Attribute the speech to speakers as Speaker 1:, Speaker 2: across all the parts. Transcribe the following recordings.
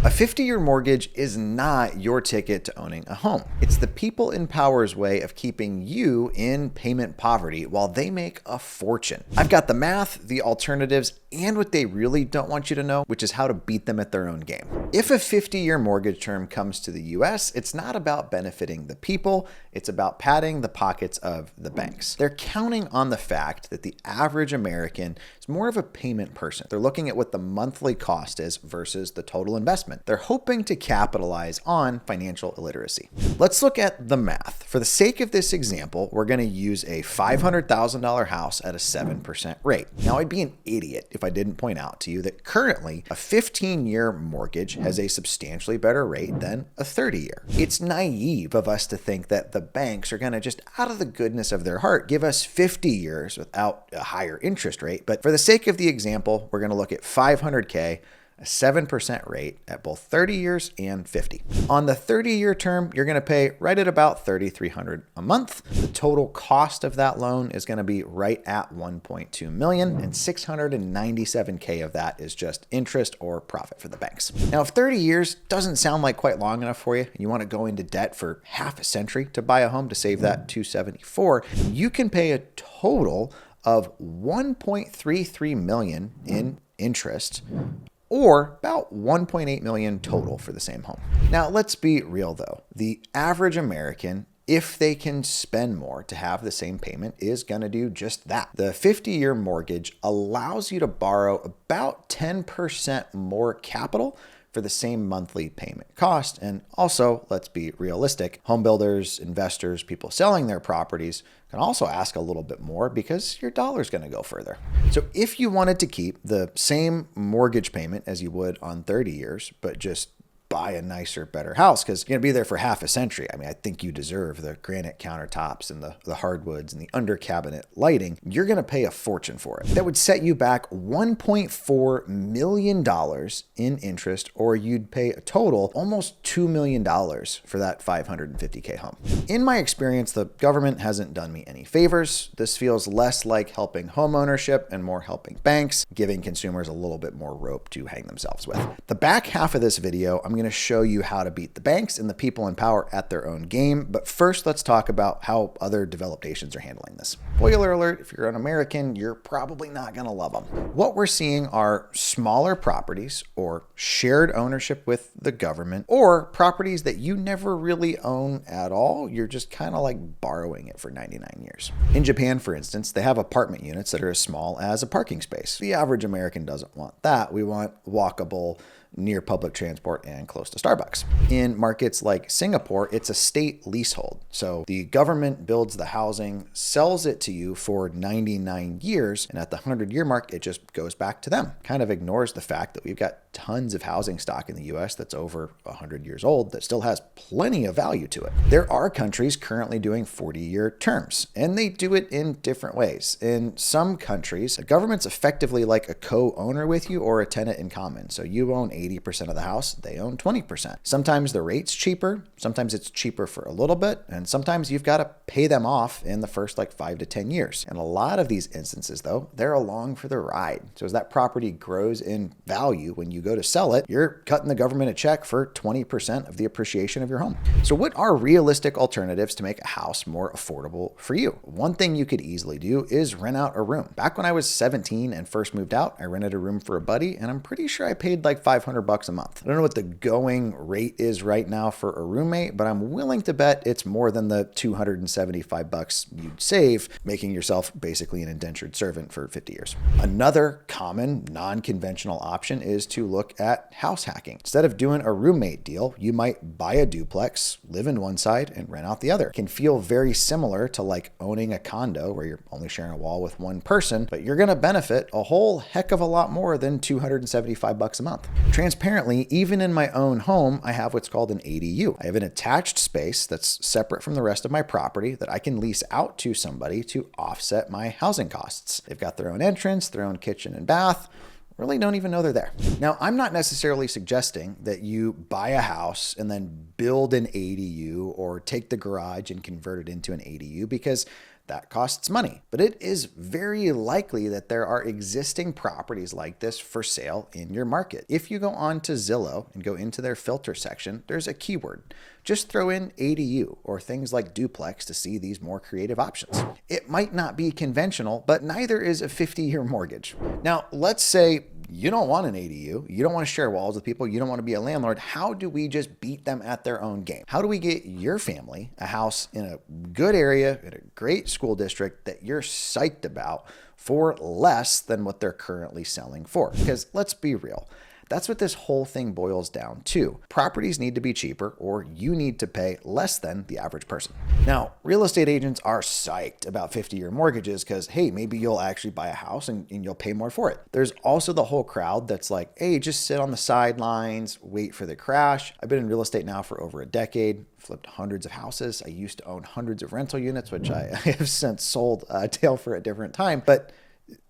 Speaker 1: A 50-year mortgage is not your ticket to owning a home. It's the people in power's way of keeping you in payment poverty while they make a fortune. I've got the math, the alternatives, and what they really don't want you to know, which is how to beat them at their own game. If a 50-year mortgage term comes to the US, it's not about benefiting the people, it's about padding the pockets of the banks. They're counting on the fact that the average American is more of a payment person. They're looking at what the monthly cost is versus the total investment. They're hoping to capitalize on financial illiteracy. Let's look at the math. For the sake of this example, we're going to use a $500,000 house at a 7% rate. Now, I'd be an idiot if I didn't point out to you that currently a 15-year mortgage has a substantially better rate than a 30-year. It's naive of us to think that the banks are going to just out of the goodness of their heart give us 50 years without a higher interest rate. But for the sake of the example, we're going to look at $500K, a 7% rate at both 30 years and 50. On the 30-year term, you're going to pay right at about $3,300 a month. The total cost of that loan is going to be right at $1.2 million, and $697K of that is just interest or profit for the banks. Now, if 30 years doesn't sound like quite long enough for you, and you want to go into debt for half a century to buy a home to save that $274, you can pay a total of $1.33 million in interest, or about $1.8 million total for the same home. Now, let's be real though. The average American, if they can spend more to have the same payment, is going to do just that. The 50-year mortgage allows you to borrow about 10% more capital for the same monthly payment cost. And also, let's be realistic, home builders, investors, people selling their properties can also ask a little bit more because your dollar's going to go further. So if you wanted to keep the same mortgage payment as you would on 30 years, but just buy a nicer, better house because you're going to be there for half a century. I mean, I think you deserve the granite countertops and the hardwoods and the under cabinet lighting. You're going to pay a fortune for it. That would set you back $1.4 million in interest, or you'd pay a total almost $2 million for that $550K home. In my experience, the government hasn't done me any favors. This feels less like helping home ownership and more helping banks, giving consumers a little bit more rope to hang themselves with. The back half of this video, I'm going to show you how to beat the banks and the people in power at their own game. But first, let's talk about how other developed nations are handling this. Spoiler alert, if you're an American, you're probably not going to love them. What we're seeing are smaller properties or shared ownership with the government, or properties that you never really own at all. You're just kind of like borrowing it for 99 years. In Japan, for instance, they have apartment units that are as small as a parking space. The average American doesn't want that. We want walkable, near public transport and close to Starbucks. In markets like Singapore, it's a state leasehold. So the government builds the housing, sells it to you for 99 years, and at the 100-year mark, it just goes back to them. Kind of ignores the fact that we've got tons of housing stock in the US that's over 100 years old that still has plenty of value to it. There are countries currently doing 40-year terms, and they do it in different ways. In some countries, the government's effectively like a co-owner with you or a tenant in common. So you own 80% of the house, they own 20%. Sometimes the rate's cheaper, sometimes it's cheaper for a little bit, and sometimes you've got to pay them off in the first like 5 to 10 years. And a lot of these instances though, they're along for the ride. So as that property grows in value, when you go to sell it, you're cutting the government a check for 20% of the appreciation of your home. So what are realistic alternatives to make a house more affordable for you? One thing you could easily do is rent out a room. Back when I was 17 and first moved out, I rented a room for a buddy, and I'm pretty sure I paid like $500 a month. I don't know what the going rate is right now for a roommate, but I'm willing to bet it's more than the $275 you'd save, making yourself basically an indentured servant for 50 years. Another common non-conventional option is to look at house hacking. Instead of doing a roommate deal, you might buy a duplex, live in one side, and rent out the other. It can feel very similar to like owning a condo where you're only sharing a wall with one person, but you're going to benefit a whole heck of a lot more than $275 a month. Transparently, even in my own home, I have what's called an ADU. I have an attached space that's separate from the rest of my property that I can lease out to somebody to offset my housing costs. They've got their own entrance, their own kitchen and bath. Really don't even know they're there. Now, I'm not necessarily suggesting that you buy a house and then build an ADU or take the garage and convert it into an ADU, because That costs money, but it is very likely that there are existing properties like this for sale in your market. If you go on to Zillow and go into their filter section, there's a keyword. Just throw in ADU or things like duplex to see these more creative options. It might not be conventional, but neither is a 50-year mortgage. Now, let's say you don't want an ADU, you don't want to share walls with people, you don't want to be a landlord. How do we just beat them at their own game? How do we get your family a house in a good area, in a great school district that you're psyched about for less than what they're currently selling for? Because let's be real, that's what this whole thing boils down to. Properties need to be cheaper, or you need to pay less than the average person. Now, real estate agents are psyched about 50-year mortgages because, hey, maybe you'll actually buy a house and you'll pay more for it. There's also the whole crowd that's like, hey, just sit on the sidelines, wait for the crash. I've been in real estate now for over a decade, flipped hundreds of houses. I used to own hundreds of rental units, which I have since sold tail for a different time. But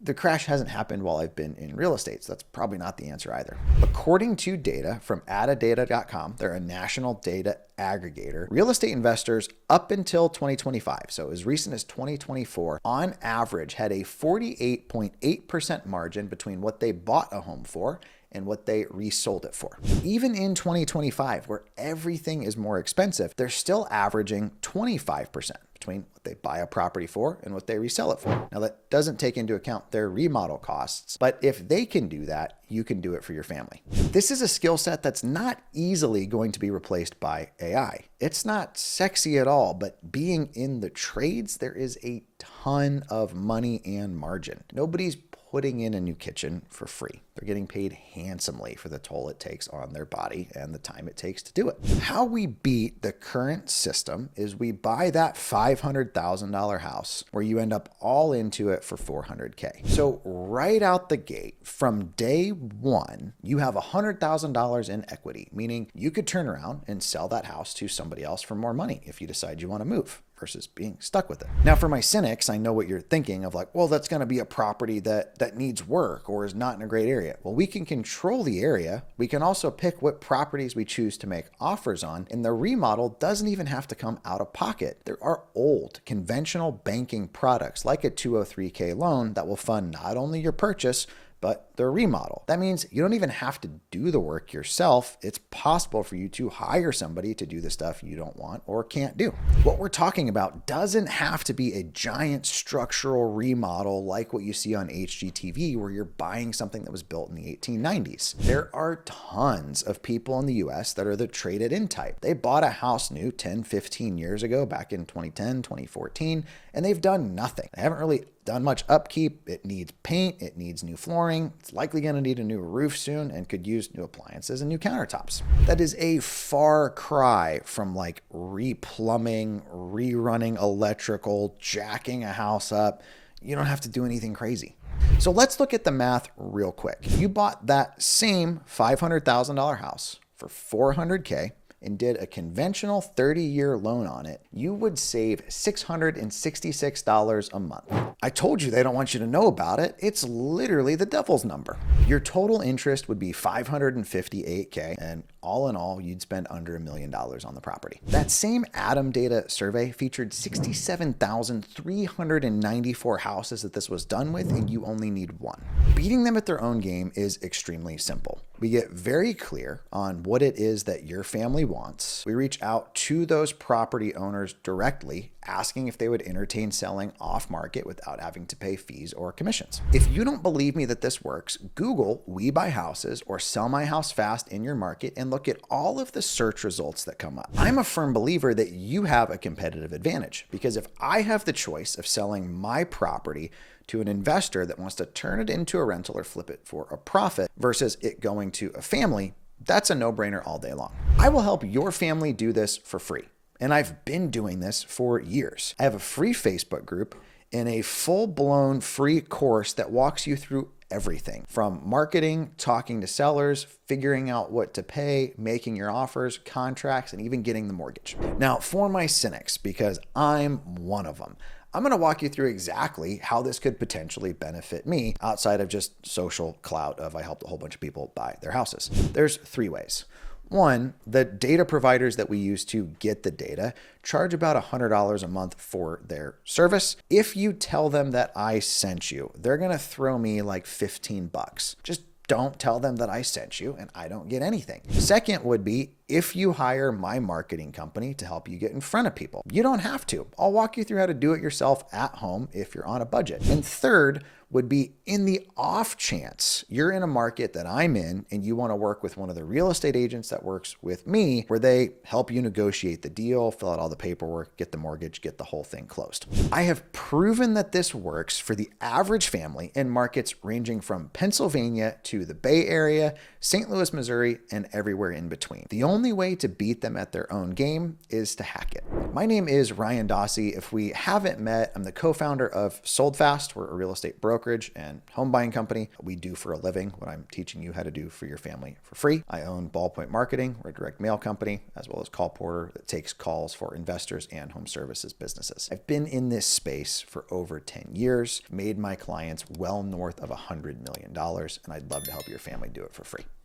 Speaker 1: the crash hasn't happened while I've been in real estate, so that's probably not the answer either. According to data from adadata.com, they're a national data aggregator, real estate investors up until 2025, so as recent as 2024, on average had a 48.8% margin between what they bought a home for and what they resold it for. Even in 2025, where everything is more expensive, they're still averaging 25% between what they buy a property for and what they resell it for. Now, that doesn't take into account their remodel costs, but if they can do that, you can do it for your family. This is a skill set that's not easily going to be replaced by AI. It's not sexy at all, but being in the trades, there is a ton of money and margin. Nobody's putting in a new kitchen for free. They're getting paid handsomely for the toll it takes on their body and the time it takes to do it. How we beat the current system is we buy that $500,000 house where you end up all into it for $400K. So right out the gate, from day one, you have $100,000 in equity, meaning you could turn around and sell that house to somebody else for more money if you decide you want to move, versus being stuck with it. Now, for my cynics, I know what you're thinking of, like, well, that's going to be a property that needs work or is not in a great area. Well, we can control the area. We can also pick what properties we choose to make offers on, and the remodel doesn't even have to come out of pocket. There are old conventional banking products like a 203K loan that will fund not only your purchase, but the remodel. That means you don't even have to do the work yourself. It's possible for you to hire somebody to do the stuff you don't want or can't do. What we're talking about doesn't have to be a giant structural remodel like what you see on HGTV, where you're buying something that was built in the 1890s. There are tons of people in the US that are the traded in type. They bought a house new 10, 15 years ago, back in 2010, 2014, and they've done nothing. They haven't really done much upkeep. It needs paint, it needs new flooring, it's likely going to need a new roof soon and could use new appliances and new countertops. That is a far cry from like replumbing, rerunning electrical, jacking a house up. You don't have to do anything crazy. So let's look at the math real quick. If you bought that same $500,000 house for $400K, and did a conventional 30-year loan on it, you would save $666 a month. I told you they don't want you to know about it. It's literally the devil's number. Your total interest would be $558K, and all in all, you'd spend under $1 million on the property. That same Adam Data survey featured 67,394 houses that this was done with, and you only need one. Beating them at their own game is extremely simple. We get very clear on what it is that your family wants. We reach out to those property owners directly, asking if they would entertain selling off market without having to pay fees or commissions. If you don't believe me that this works, Google "We Buy Houses" or "Sell My House Fast" in your market and look at all of the search results that come up. I'm a firm believer that you have a competitive advantage, because if I have the choice of selling my property to an investor that wants to turn it into a rental or flip it for a profit versus it going to a family, that's a no-brainer all day long. I will help your family do this for free. And I've been doing this for years. I have a free Facebook group and a full-blown free course that walks you through everything from marketing, talking to sellers, figuring out what to pay, making your offers, contracts, and even getting the mortgage. Now, for my cynics, because I'm one of them, I'm going to walk you through exactly how this could potentially benefit me outside of just social clout of I helped a whole bunch of people buy their houses. There's three ways. One, the data providers that we use to get the data charge about $100 a month for their service. If you tell them that I sent you, they're going to throw me like 15 bucks. Just don't tell them that I sent you and I don't get anything. Second would be if you hire my marketing company to help you get in front of people. You don't have to. I'll walk you through how to do it yourself at home if you're on a budget. And third would be in the off chance you're in a market that I'm in and you want to work with one of the real estate agents that works with me, where they help you negotiate the deal, fill out all the paperwork, get the mortgage, get the whole thing closed. I have proven that this works for the average family in markets ranging from Pennsylvania to the Bay Area, St. Louis, Missouri, and everywhere in between. The only way to beat them at their own game is to hack it. My name is Ryan Dossey. If we haven't met, I'm the co-founder of SoldFast. We're a real estate brokerage and home buying company. We do for a living what I'm teaching you how to do for your family for free. I own Ballpoint Marketing. We're a direct mail company, as well as Call Porter that takes calls for investors and home services businesses. I've been in this space for over 10 years, made my clients well north of $100 million, and I'd love to help your family do it for free.